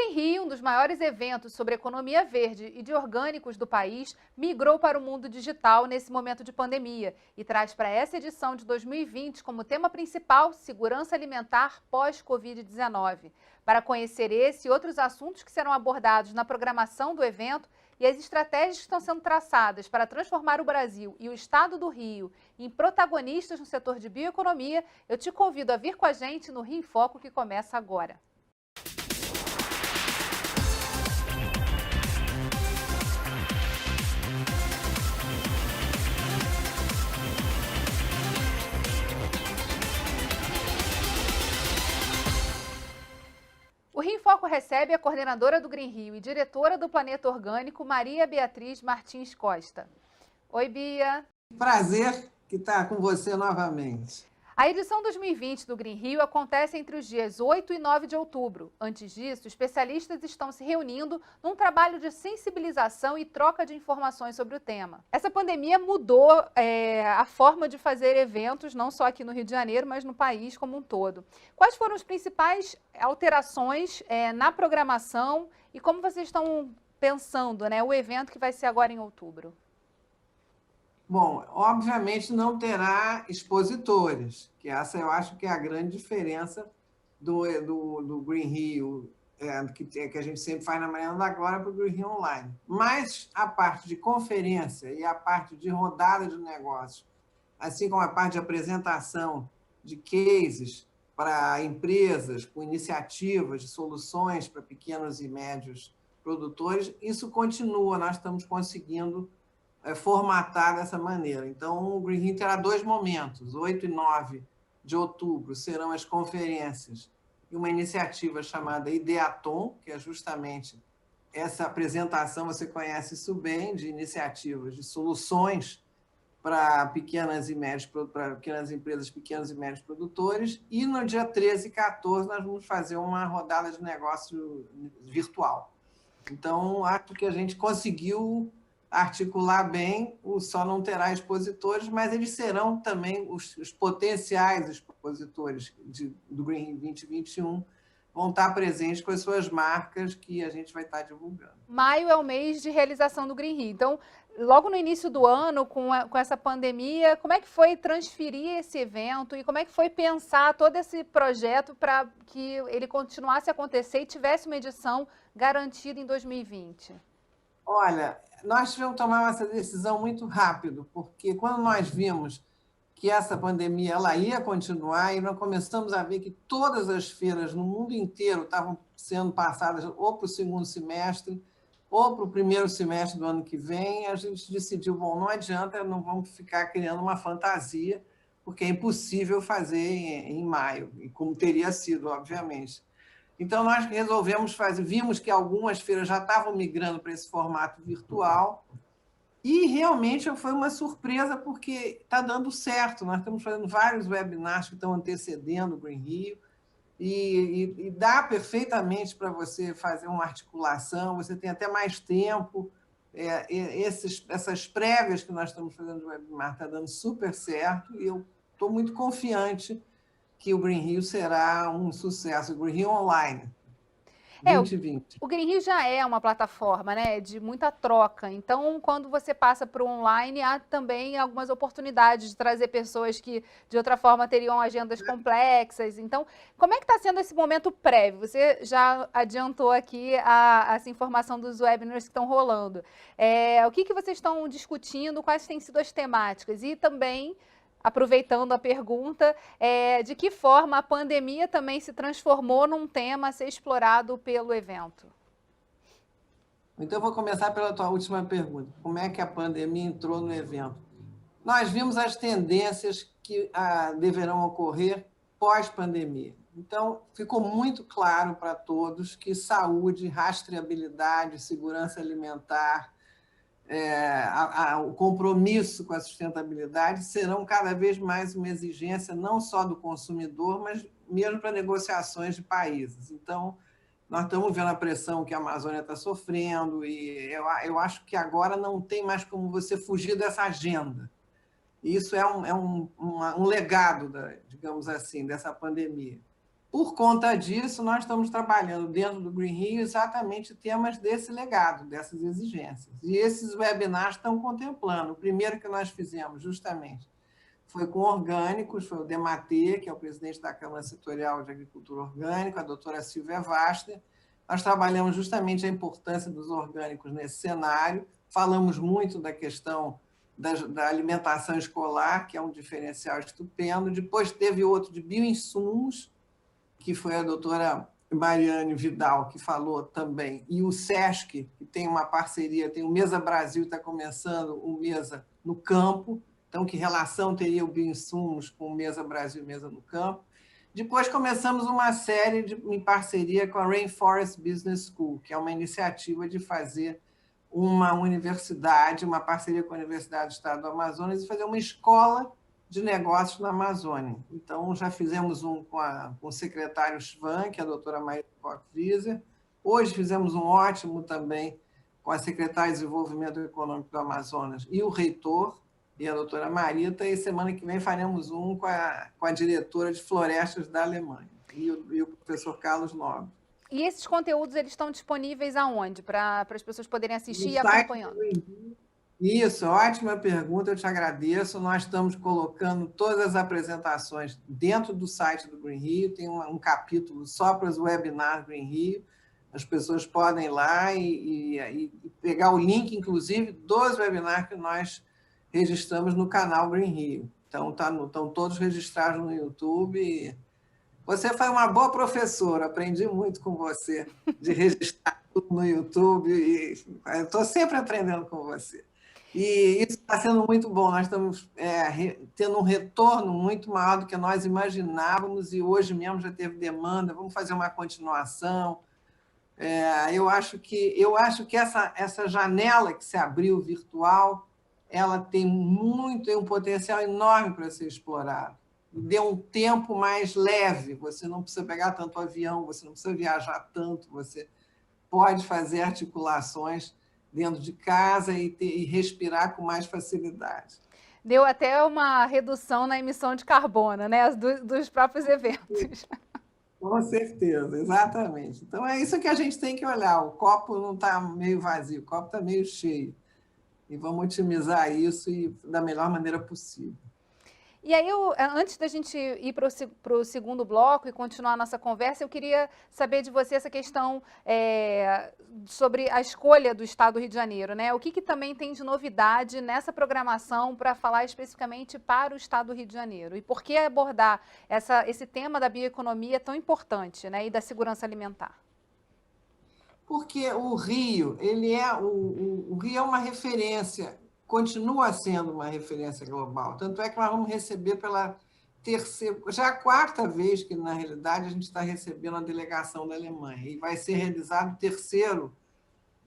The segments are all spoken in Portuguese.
Green Rio, um dos maiores eventos sobre economia verde e de orgânicos do país, migrou para o mundo digital nesse momento de pandemia e traz para essa edição de 2020 como tema principal segurança alimentar pós-Covid-19. Para conhecer esse e outros assuntos que serão abordados na programação do evento e as estratégias que estão sendo traçadas para transformar o Brasil e o estado do Rio em protagonistas no setor de bioeconomia, eu te convido a vir com a gente no Rio em Foco, que começa agora. O Rio em Foco recebe a coordenadora do Green Rio e diretora do Planeta Orgânico, Maria Beatriz Martins Costa. Oi, Bia. Prazer que está com você novamente. A edição 2020 do Green Rio acontece entre os dias 8 e 9 de outubro. Antes disso, especialistas estão se reunindo num trabalho de sensibilização e troca de informações sobre o tema. Essa pandemia mudou a forma de fazer eventos, não só aqui no Rio de Janeiro, mas no país como um todo. Quais foram as principais alterações na programação e como vocês estão pensando, o evento que vai ser agora em outubro? Bom, obviamente não terá expositores, que essa eu acho que é a grande diferença do Green Rio, que a gente sempre faz na Manhã da Glória para o Green Rio Online. Mas a parte de conferência e a parte de rodada de negócios, assim como a parte de apresentação de cases para empresas, com iniciativas de soluções para pequenos e médios produtores, isso continua, nós estamos conseguindo formatar dessa maneira. Então, o Green Rio terá dois momentos, 8 e 9 de outubro serão as conferências e uma iniciativa chamada Ideaton, que é justamente essa apresentação, você conhece isso bem, de iniciativas, de soluções para pequenas empresas, pequenos e médios produtores, e no dia 13 e 14 nós vamos fazer uma rodada de negócio virtual. Então, acho que a gente conseguiu articular bem, só não terá expositores, mas eles serão também os potenciais expositores do Green 2021, vão estar presentes com as suas marcas que a gente vai estar divulgando. Maio é o mês de realização do Green Rio. Então, logo no início do ano, com essa pandemia, como é que foi transferir esse evento e como é que foi pensar todo esse projeto para que ele continuasse a acontecer e tivesse uma edição garantida em 2020? Olha, nós tivemos que tomar essa decisão muito rápido, porque quando nós vimos que essa pandemia ela ia continuar e nós começamos a ver que todas as feiras no mundo inteiro estavam sendo passadas ou para o segundo semestre ou para o primeiro semestre do ano que vem, a gente decidiu, bom, não adianta, não vamos ficar criando uma fantasia, porque é impossível fazer em maio, e como teria sido, obviamente. Então, nós resolvemos fazer, vimos que algumas feiras já estavam migrando para esse formato virtual e realmente foi uma surpresa porque está dando certo. Nós estamos fazendo vários webinars que estão antecedendo o Green Rio e dá perfeitamente para você fazer uma articulação, você tem até mais tempo. Essas prévias que nós estamos fazendo de webinar está dando super certo e eu estou muito confiante que o Green Rio será um sucesso, o Green Rio Online 2020. O Green Rio já é uma plataforma, de muita troca. Então, quando você passa para o online, há também algumas oportunidades de trazer pessoas que, de outra forma, teriam agendas complexas. Então, como é que está sendo esse momento prévio? Você já adiantou aqui essa informação dos webinars que estão rolando. O que vocês estão discutindo? Quais têm sido as temáticas? E também, aproveitando a pergunta, de que forma a pandemia também se transformou num tema a ser explorado pelo evento? Então, eu vou começar pela tua última pergunta. Como é que a pandemia entrou no evento? Nós vimos as tendências que deverão ocorrer pós-pandemia. Então, ficou muito claro para todos que saúde, rastreabilidade, segurança alimentar, o compromisso com a sustentabilidade serão cada vez mais uma exigência não só do consumidor, mas mesmo para negociações de países. Então, nós estamos vendo a pressão que a Amazônia está sofrendo e eu acho que agora não tem mais como você fugir dessa agenda. E isso é um legado, digamos assim, dessa pandemia. Por conta disso, nós estamos trabalhando dentro do Green Rio exatamente temas desse legado, dessas exigências. E esses webinars estão contemplando. O primeiro que nós fizemos, justamente, foi com orgânicos, foi o Dematê, que é o presidente da Câmara Setorial de Agricultura Orgânica, a doutora Silvia Vaster. Nós trabalhamos justamente a importância dos orgânicos nesse cenário, falamos muito da questão da alimentação escolar, que é um diferencial estupendo. Depois teve outro de bioinsumos, que foi a doutora Mariane Vidal, que falou também, e o SESC, que tem uma parceria, tem o Mesa Brasil, está começando o Mesa no Campo, então que relação teria o Bioinsumos com o Mesa Brasil e Mesa no Campo. Depois começamos uma série em parceria com a Rainforest Business School, que é uma iniciativa de fazer uma universidade, uma parceria com a Universidade do Estado do Amazonas, e fazer uma escola de negócios na Amazônia. Então, já fizemos um com o secretário Schwan, que é a doutora Maria Koch-Wieser. Hoje fizemos um ótimo também com a secretária de Desenvolvimento Econômico do Amazonas e o reitor, e a doutora Marita, e semana que vem faremos um com a diretora de florestas da Alemanha, e o professor Carlos Nobre. E esses conteúdos, eles estão disponíveis aonde? Para as pessoas poderem assistir e acompanhando? Isso, ótima pergunta, eu te agradeço. Nós estamos colocando todas as apresentações dentro do site do Green Rio, tem um capítulo só para os webinars Green Rio. As pessoas podem ir lá e pegar o link, inclusive, dos webinars que nós registramos no canal Green Rio. Então, estão todos registrados no YouTube. Você foi uma boa professora, aprendi muito com você, de registrar tudo no YouTube. Eu estou sempre aprendendo com você. E isso está sendo muito bom, nós estamos tendo um retorno muito maior do que nós imaginávamos, e hoje mesmo já teve demanda, vamos fazer uma continuação. Eu acho que essa janela que se abriu virtual, ela tem um potencial enorme para ser explorado. Deu um tempo mais leve, você não precisa pegar tanto avião, você não precisa viajar tanto, você pode fazer articulações dentro de casa e respirar com mais facilidade. Deu até uma redução na emissão de carbono, né? Dos próprios eventos. Com certeza, exatamente. Então, é isso que a gente tem que olhar. O copo não está meio vazio, o copo está meio cheio. E vamos otimizar isso da melhor maneira possível. E aí, antes da gente ir para o segundo bloco e continuar a nossa conversa, eu queria saber de você essa questão sobre a escolha do Estado do Rio de Janeiro, né? O que também tem de novidade nessa programação para falar especificamente para o Estado do Rio de Janeiro? E por que abordar esse tema da bioeconomia tão importante, né? E da segurança alimentar? Porque o Rio, o Rio é uma referência, continua sendo uma referência global. Tanto é que nós vamos receber pela terceira, já a quarta vez que, na realidade, a gente está recebendo a delegação da Alemanha. E vai ser realizado o terceiro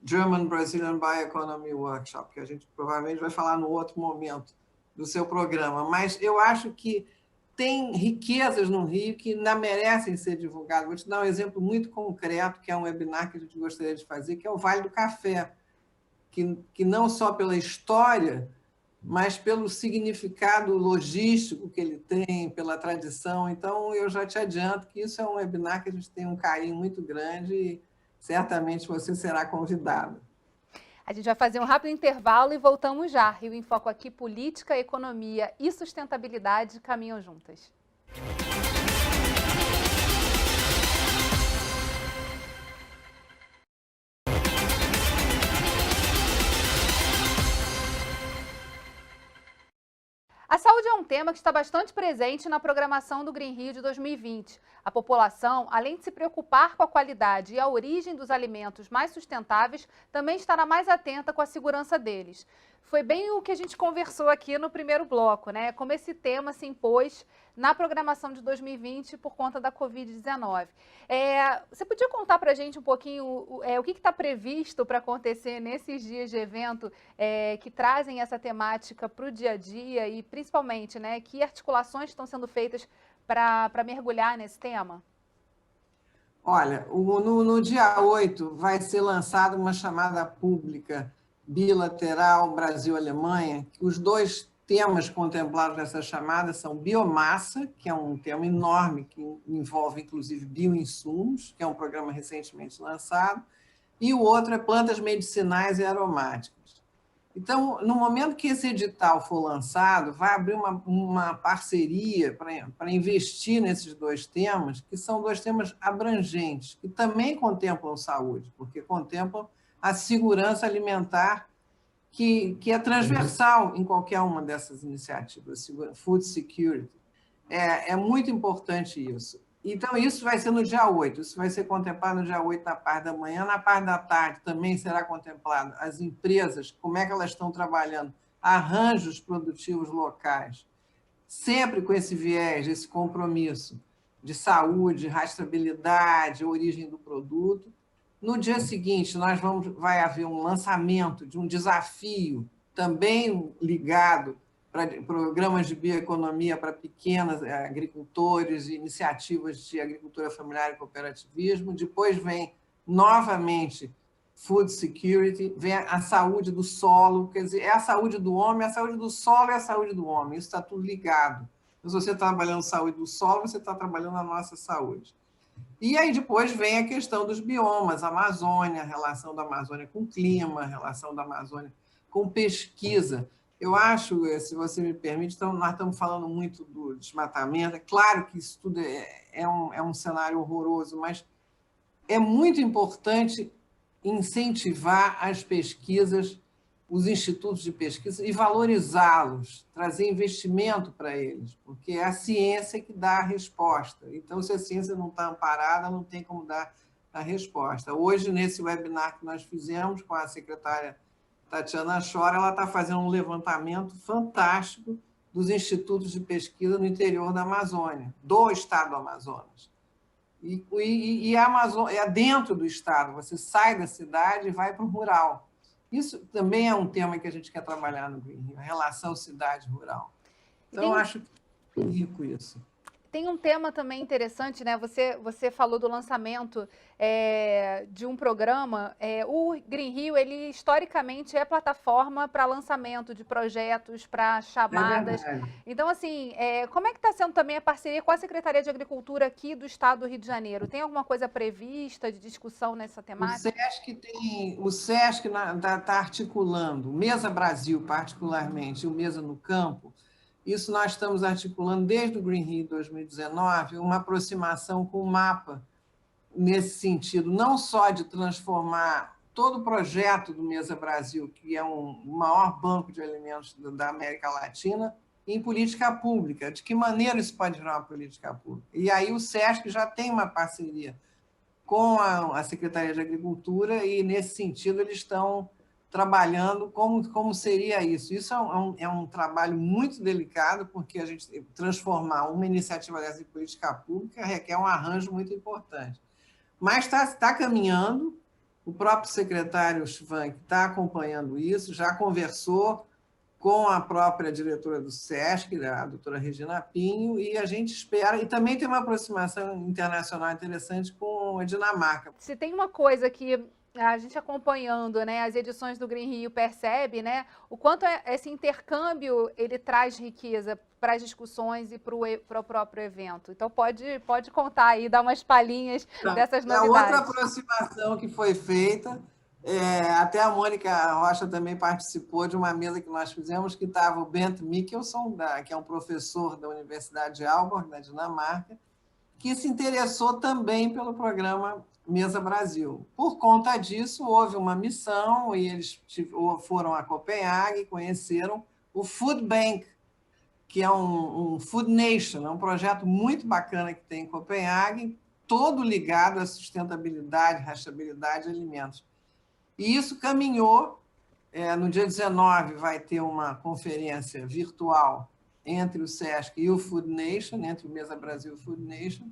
German Brazilian Bioeconomy Workshop, que a gente provavelmente vai falar no outro momento do seu programa. Mas eu acho que tem riquezas no Rio que não merecem ser divulgadas. Vou te dar um exemplo muito concreto, que é um webinar que a gente gostaria de fazer, que é o Vale do Café, que não só pela história, mas pelo significado logístico que ele tem, pela tradição. Então, eu já te adianto que isso é um webinar que a gente tem um carinho muito grande e certamente você será convidado. A gente vai fazer um rápido intervalo e voltamos já. Rio em Foco aqui, política, economia e sustentabilidade caminham juntas. A saúde é um tema que está bastante presente na programação do Green Rio de 2020. A população, além de se preocupar com a qualidade e a origem dos alimentos mais sustentáveis, também estará mais atenta com a segurança deles. Foi bem o que a gente conversou aqui no primeiro bloco, né? Como esse tema se impôs na programação de 2020 por conta da Covid-19. Você podia contar para a gente um pouquinho o que está previsto para acontecer nesses dias de evento que trazem essa temática para o dia a dia e, principalmente, né, que articulações estão sendo feitas para mergulhar nesse tema? Olha, no dia 8 vai ser lançada uma chamada pública bilateral Brasil-Alemanha, que os dois temas contemplados nessa chamada são biomassa, que é um tema enorme, que envolve, inclusive, bioinsumos, que é um programa recentemente lançado, e o outro é plantas medicinais e aromáticas. Então, no momento que esse edital for lançado, vai abrir uma parceria para investir nesses dois temas, que são dois temas abrangentes, que também contemplam saúde, porque contemplam a segurança alimentar, que é transversal em qualquer uma dessas iniciativas, food security. É muito importante isso. Então, isso vai ser no dia 8, isso vai ser contemplado no dia 8, na parte da manhã. Na parte da tarde também será contemplado as empresas, como é que elas estão trabalhando, arranjos produtivos locais, sempre com esse viés, esse compromisso de saúde, rastreabilidade, origem do produto. No dia seguinte, vai haver um lançamento de um desafio também ligado para programas de bioeconomia para pequenos agricultores, iniciativas de agricultura familiar e cooperativismo. Depois vem, novamente, food security, vem a saúde do solo, quer dizer, é a saúde do homem, a saúde do solo é a saúde do homem, isso está tudo ligado. Então, se você está trabalhando saúde do solo, você está trabalhando a nossa saúde. E aí depois vem a questão dos biomas, a Amazônia, a relação da Amazônia com o clima, a relação da Amazônia com pesquisa. Eu acho, se você me permite, então, nós estamos falando muito do desmatamento. É claro que isso tudo é um cenário horroroso, mas é muito importante incentivar as pesquisas, os institutos de pesquisa, e valorizá-los, trazer investimento para eles, porque é a ciência que dá a resposta. Então, se a ciência não está amparada, não tem como dar a resposta. Hoje, nesse webinar que nós fizemos com a secretária Tatiana Schor, ela está fazendo um levantamento fantástico dos institutos de pesquisa no interior da Amazônia, do estado do Amazonas. E a Amazônia é dentro do estado, você sai da cidade e vai para o rural. Isso também é um tema que a gente quer trabalhar no Green Rio, a relação cidade-rural. Então, eu acho rico isso. Tem um tema também interessante, né? Você falou do lançamento de um programa. O Green Rio, ele historicamente é plataforma para lançamento de projetos, para chamadas. Então, assim, como é que está sendo também a parceria com a Secretaria de Agricultura aqui do Estado do Rio de Janeiro? Tem alguma coisa prevista de discussão nessa temática? O SESC está articulando, o Mesa Brasil, particularmente, e o Mesa no Campo. Isso nós estamos articulando desde o Green Rio 2019, uma aproximação com o MAPA, nesse sentido, não só de transformar todo o projeto do Mesa Brasil, que é o maior banco de alimentos da América Latina, em política pública. De que maneira isso pode virar uma política pública? E aí o SESC já tem uma parceria com a Secretaria de Agricultura e, nesse sentido, eles estão trabalhando como seria isso. Isso é um trabalho muito delicado, porque a gente transformar uma iniciativa dessa em política pública requer um arranjo muito importante. Mas está caminhando, o próprio secretário Schwank está acompanhando isso, já conversou com a própria diretora do SESC, a doutora Regina Pinho, e a gente espera, e também tem uma aproximação internacional interessante com a Dinamarca. Se tem uma coisa que a gente acompanhando, né, as edições do Green Rio percebe, né, o quanto esse intercâmbio ele traz riqueza para as discussões e para o próprio evento. Então pode contar aí, dar umas palhinhas dessas novidades. A outra aproximação que foi feita, até a Mônica Rocha também participou de uma mesa que nós fizemos, que estava o Bent Mikkelsen, que é um professor da Universidade de Aalborg, na Dinamarca, que se interessou também pelo programa Mesa Brasil. Por conta disso, houve uma missão e eles foram a Copenhague e conheceram o Food Bank, que é um Food Nation, é um projeto muito bacana que tem em Copenhague, todo ligado à sustentabilidade, rastreabilidade de alimentos. E isso caminhou. No dia 19 vai ter uma conferência virtual entre o SESC e o Food Nation, entre o Mesa Brasil e o Food Nation,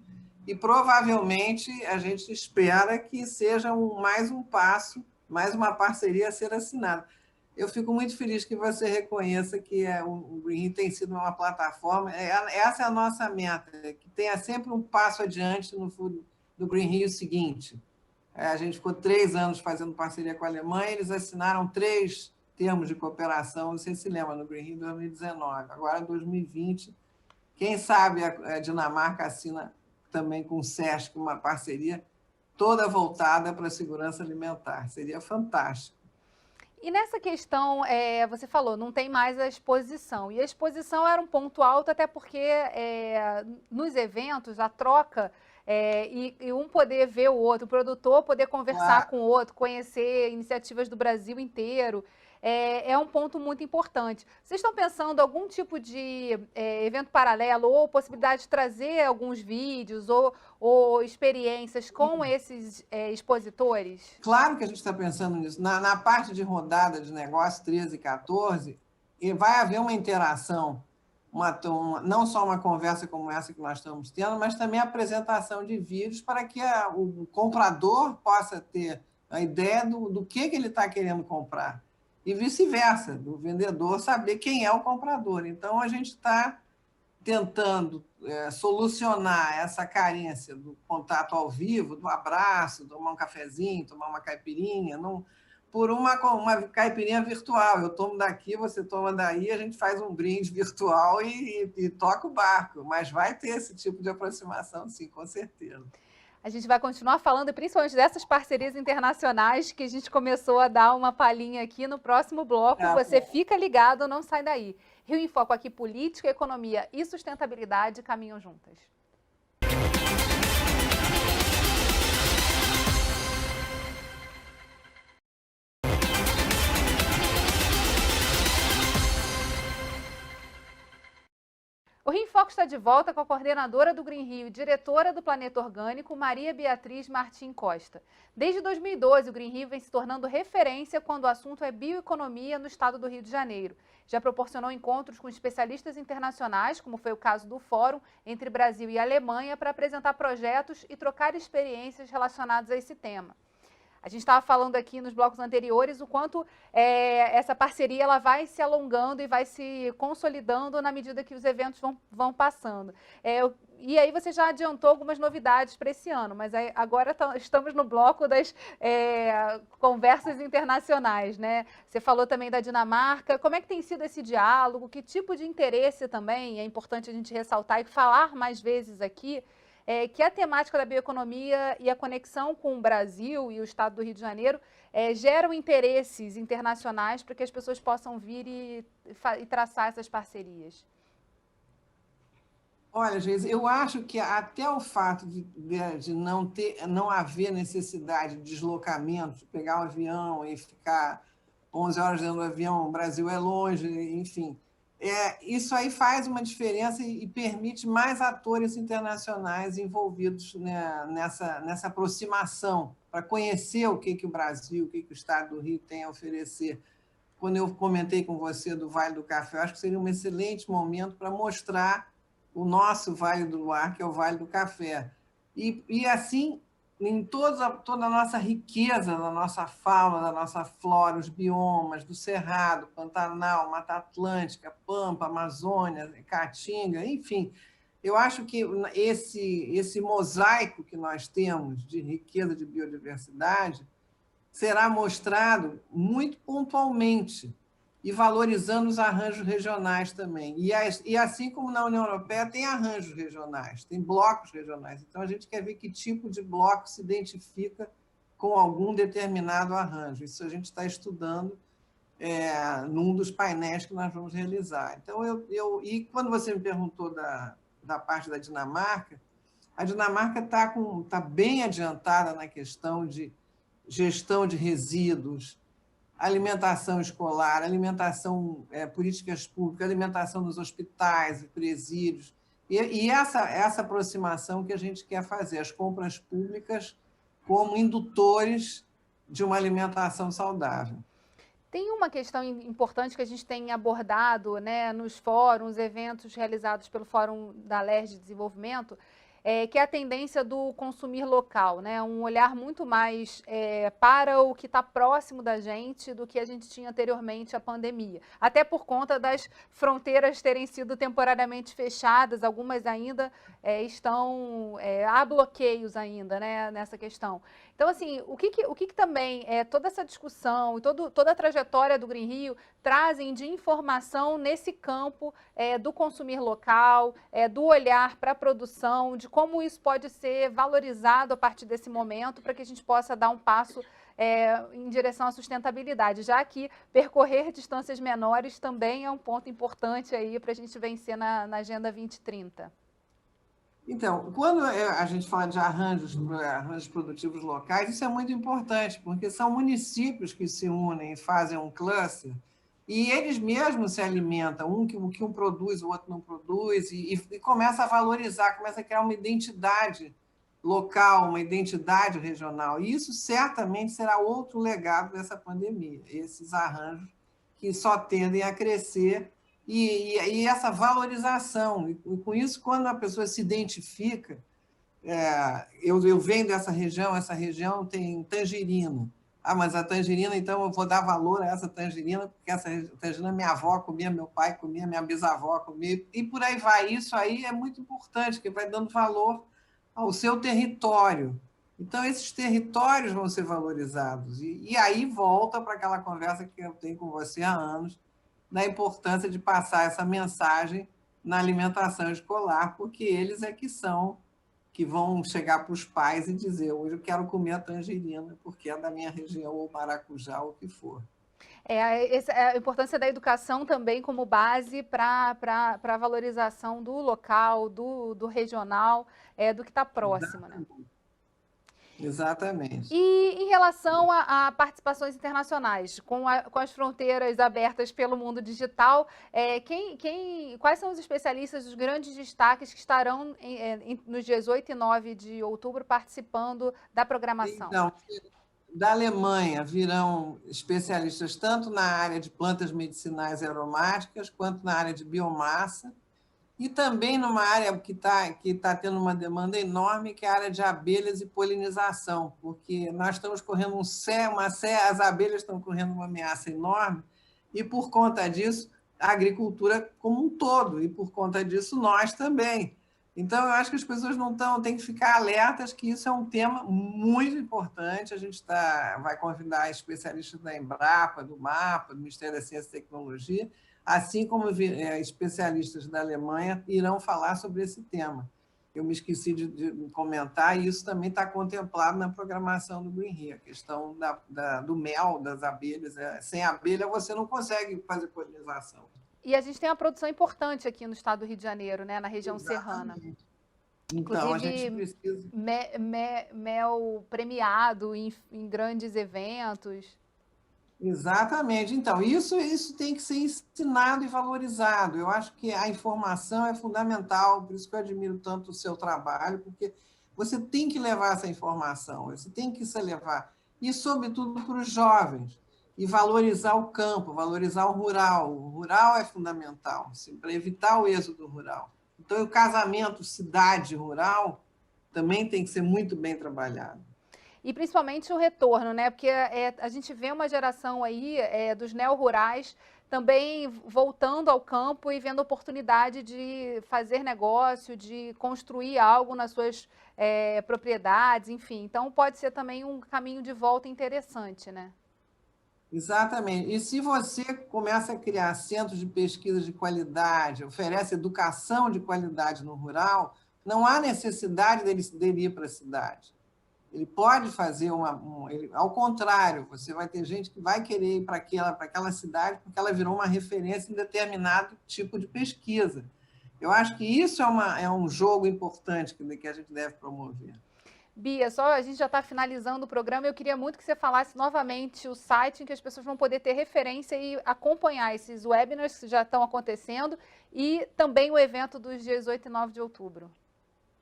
e provavelmente a gente espera que seja mais um passo, mais uma parceria a ser assinada. Eu fico muito feliz que você reconheça que o Green Rio tem sido uma plataforma. Essa é a nossa meta, que tenha sempre um passo adiante no Green Rio seguinte. A gente ficou 3 anos fazendo parceria com a Alemanha, eles assinaram 3 termos de cooperação, você se lembra, no Green Rio 2019, agora em 2020, quem sabe a Dinamarca assina também com o SESC uma parceria toda voltada para a segurança alimentar. Seria fantástico. E nessa questão, você falou, não tem mais a exposição. E a exposição era um ponto alto, até porque nos eventos, a troca, e um poder ver o outro, o produtor poder conversar com o outro, conhecer iniciativas do Brasil inteiro, é um ponto muito importante. Vocês estão pensando em algum tipo de evento paralelo ou possibilidade de trazer alguns vídeos ou experiências com esses expositores? Claro que a gente está pensando nisso. Na parte de rodada de negócio 13 e 14, vai haver uma interação, não só uma conversa como essa que nós estamos tendo, mas também a apresentação de vídeos para que o comprador possa ter a ideia do que ele está querendo comprar. E vice-versa, do vendedor saber quem é o comprador. Então, a gente está tentando solucionar essa carência do contato ao vivo, do abraço, tomar um cafezinho, tomar uma caipirinha, por uma caipirinha virtual. Eu tomo daqui, você toma daí, a gente faz um brinde virtual e toca o barco. Mas vai ter esse tipo de aproximação, sim, com certeza. A gente vai continuar falando principalmente dessas parcerias internacionais que a gente começou a dar uma palhinha aqui no próximo bloco. Você fica ligado, não sai daí. Rio em Foco aqui, política, economia e sustentabilidade caminham juntas. O Rio em Foco está de volta com a coordenadora do Green Rio e diretora do Planeta Orgânico, Maria Beatriz Martim Costa. Desde 2012, o Green Rio vem se tornando referência quando o assunto é bioeconomia no estado do Rio de Janeiro. Já proporcionou encontros com especialistas internacionais, como foi o caso do Fórum entre Brasil e Alemanha, para apresentar projetos e trocar experiências relacionadas a esse tema. A gente estava falando aqui nos blocos anteriores o quanto essa parceria ela vai se alongando e vai se consolidando na medida que os eventos vão passando. E aí você já adiantou algumas novidades para esse ano, mas agora estamos no bloco das conversas internacionais, né? Você falou também da Dinamarca. Como é que tem sido esse diálogo? Que tipo de interesse também é importante a gente ressaltar e falar mais vezes aqui? Que a temática da bioeconomia e a conexão com o Brasil e o estado do Rio de Janeiro geram interesses internacionais para que as pessoas possam vir e traçar essas parcerias. Olha, Geise, eu acho que até o fato de não haver necessidade de deslocamento, de pegar um avião e ficar 11 horas dentro do avião, o Brasil é longe, enfim, isso aí faz uma diferença e permite mais atores internacionais envolvidos, né, nessa aproximação, para conhecer o que o Brasil, o que o Estado do Rio tem a oferecer. Quando eu comentei com você do Vale do Café, eu acho que seria um excelente momento para mostrar o nosso Vale do Luar, que é o Vale do Café. E assim, em toda a nossa riqueza, da nossa fauna, da nossa flora, os biomas, do Cerrado, Pantanal, Mata Atlântica, Pampa, Amazônia, Caatinga, enfim, eu acho que esse mosaico que nós temos de riqueza de biodiversidade será mostrado muito pontualmente e valorizando os arranjos regionais também. E assim como na União Europeia tem arranjos regionais, tem blocos regionais. Então, a gente quer ver que tipo de bloco se identifica com algum determinado arranjo. Isso a gente está estudando num dos painéis que nós vamos realizar. Então, e quando você me perguntou da parte da Dinamarca, a Dinamarca está bem adiantada na questão de gestão de resíduos, alimentação escolar, políticas públicas, alimentação nos hospitais e presídios. E essa aproximação que a gente quer fazer, as compras públicas como indutores de uma alimentação saudável. Tem uma questão importante que a gente tem abordado, né, nos fóruns, eventos realizados pelo Fórum da LERJ de Desenvolvimento, que é a tendência do consumir local, né? Um olhar muito mais para o que está próximo da gente do que a gente tinha anteriormente à pandemia. Até por conta das fronteiras terem sido temporariamente fechadas, algumas ainda há bloqueios ainda, né, nessa questão. Então, assim, o que também toda essa discussão e toda a trajetória do Green Rio trazem de informação nesse campo do consumir local, do olhar para a produção, de como isso pode ser valorizado a partir desse momento para que a gente possa dar um passo em direção à sustentabilidade, já que percorrer distâncias menores também é um ponto importante aí para a gente vencer na Agenda 2030. Então, quando a gente fala de arranjos produtivos locais, isso é muito importante, porque são municípios que se unem e fazem um cluster, e eles mesmos se alimentam, o que um produz, o outro não produz, e começa a valorizar, começa a criar uma identidade local, uma identidade regional. E isso certamente será outro legado dessa pandemia, esses arranjos que só tendem a crescer e essa valorização. E com isso, quando a pessoa se identifica, eu venho dessa região, essa região tem tangerina. Ah, mas a tangerina, então eu vou dar valor a essa tangerina, porque essa tangerina minha avó comia, meu pai comia, minha bisavó comia, e por aí vai. Isso aí é muito importante, que vai dando valor ao seu território. Então, esses territórios vão ser valorizados. E aí volta para aquela conversa que eu tenho com você há anos, da importância de passar essa mensagem na alimentação escolar, porque eles é que vão chegar para os pais e dizer: hoje eu quero comer a tangerina, porque é da minha região, ou maracujá, ou o que for. A importância da educação também como base para a valorização do local, do regional, do que está próximo, né? Exatamente. E em relação a participações internacionais, com as fronteiras abertas pelo mundo digital, quais são os especialistas, os grandes destaques que estarão nos dias 8 e 9 de outubro participando da programação? Então, da Alemanha virão especialistas tanto na área de plantas medicinais e aromáticas, quanto na área de biomassa, e também numa área que tá tendo uma demanda enorme, que é a área de abelhas e polinização, porque nós estamos correndo as abelhas estão correndo uma ameaça enorme, e por conta disso, a agricultura como um todo, e por conta disso, nós também. Então, eu acho que as pessoas têm que ficar alertas que isso é um tema muito importante. A gente vai convidar especialistas da Embrapa, do MAPA, do Ministério da Ciência e Tecnologia, assim como especialistas da Alemanha irão falar sobre esse tema. Eu me esqueci de comentar, e isso também está contemplado na programação do Green Rio, a questão do mel, das abelhas. Sem abelha, você não consegue fazer polinização. E a gente tem uma produção importante aqui no estado do Rio de Janeiro, né, na região serrana. Então, inclusive, a gente precisa... mel premiado em grandes eventos. Exatamente. Então, isso tem que ser ensinado e valorizado. Eu acho que a informação é fundamental, por isso que eu admiro tanto o seu trabalho, porque você tem que levar essa informação, você tem que se levar, e sobretudo para os jovens, e valorizar o campo, valorizar o rural. O rural é fundamental, assim, para evitar o êxodo rural. Então, o casamento cidade-rural também tem que ser muito bem trabalhado. E principalmente o retorno, né? Porque a gente vê uma geração aí dos neo-rurais também voltando ao campo e vendo oportunidade de fazer negócio, de construir algo nas suas propriedades, enfim. Então, pode ser também um caminho de volta interessante, né? Exatamente. E se você começa a criar centros de pesquisa de qualidade, oferece educação de qualidade no rural, não há necessidade dele ir para a cidade. Ele pode fazer ao contrário, você vai ter gente que vai querer ir para aquela cidade porque ela virou uma referência em determinado tipo de pesquisa. Eu acho que isso é um jogo importante que a gente deve promover. Bia, a gente já está finalizando o programa. Eu queria muito que você falasse novamente o site em que as pessoas vão poder ter referência e acompanhar esses webinars que já estão acontecendo e também o evento dos dias 8 e 9 de outubro.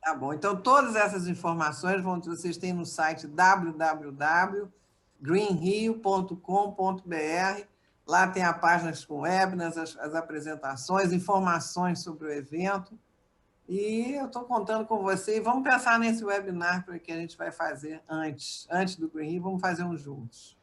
Tá bom. Então, todas essas informações vocês têm no site www.greenrio.com.br. Lá tem a página com webinars, as apresentações, informações sobre o evento. E eu estou contando com você. E vamos pensar nesse webinar que a gente vai fazer antes do Green Rio. Vamos fazer um juntos.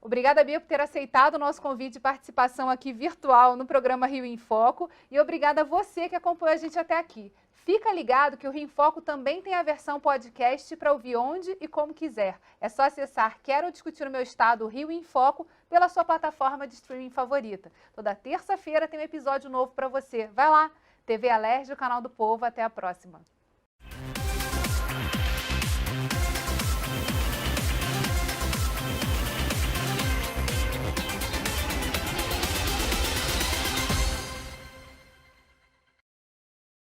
Obrigada, Bia, por ter aceitado o nosso convite de participação aqui virtual no programa Rio em Foco. E obrigada a você que acompanhou a gente até aqui. Fica ligado que o Rio em Foco também tem a versão podcast para ouvir onde e como quiser. É só acessar Quero Discutir o Meu Estado, Rio em Foco, pela sua plataforma de streaming favorita. Toda terça-feira tem um episódio novo para você. Vai lá, TV Alerj, o canal do povo. Até a próxima.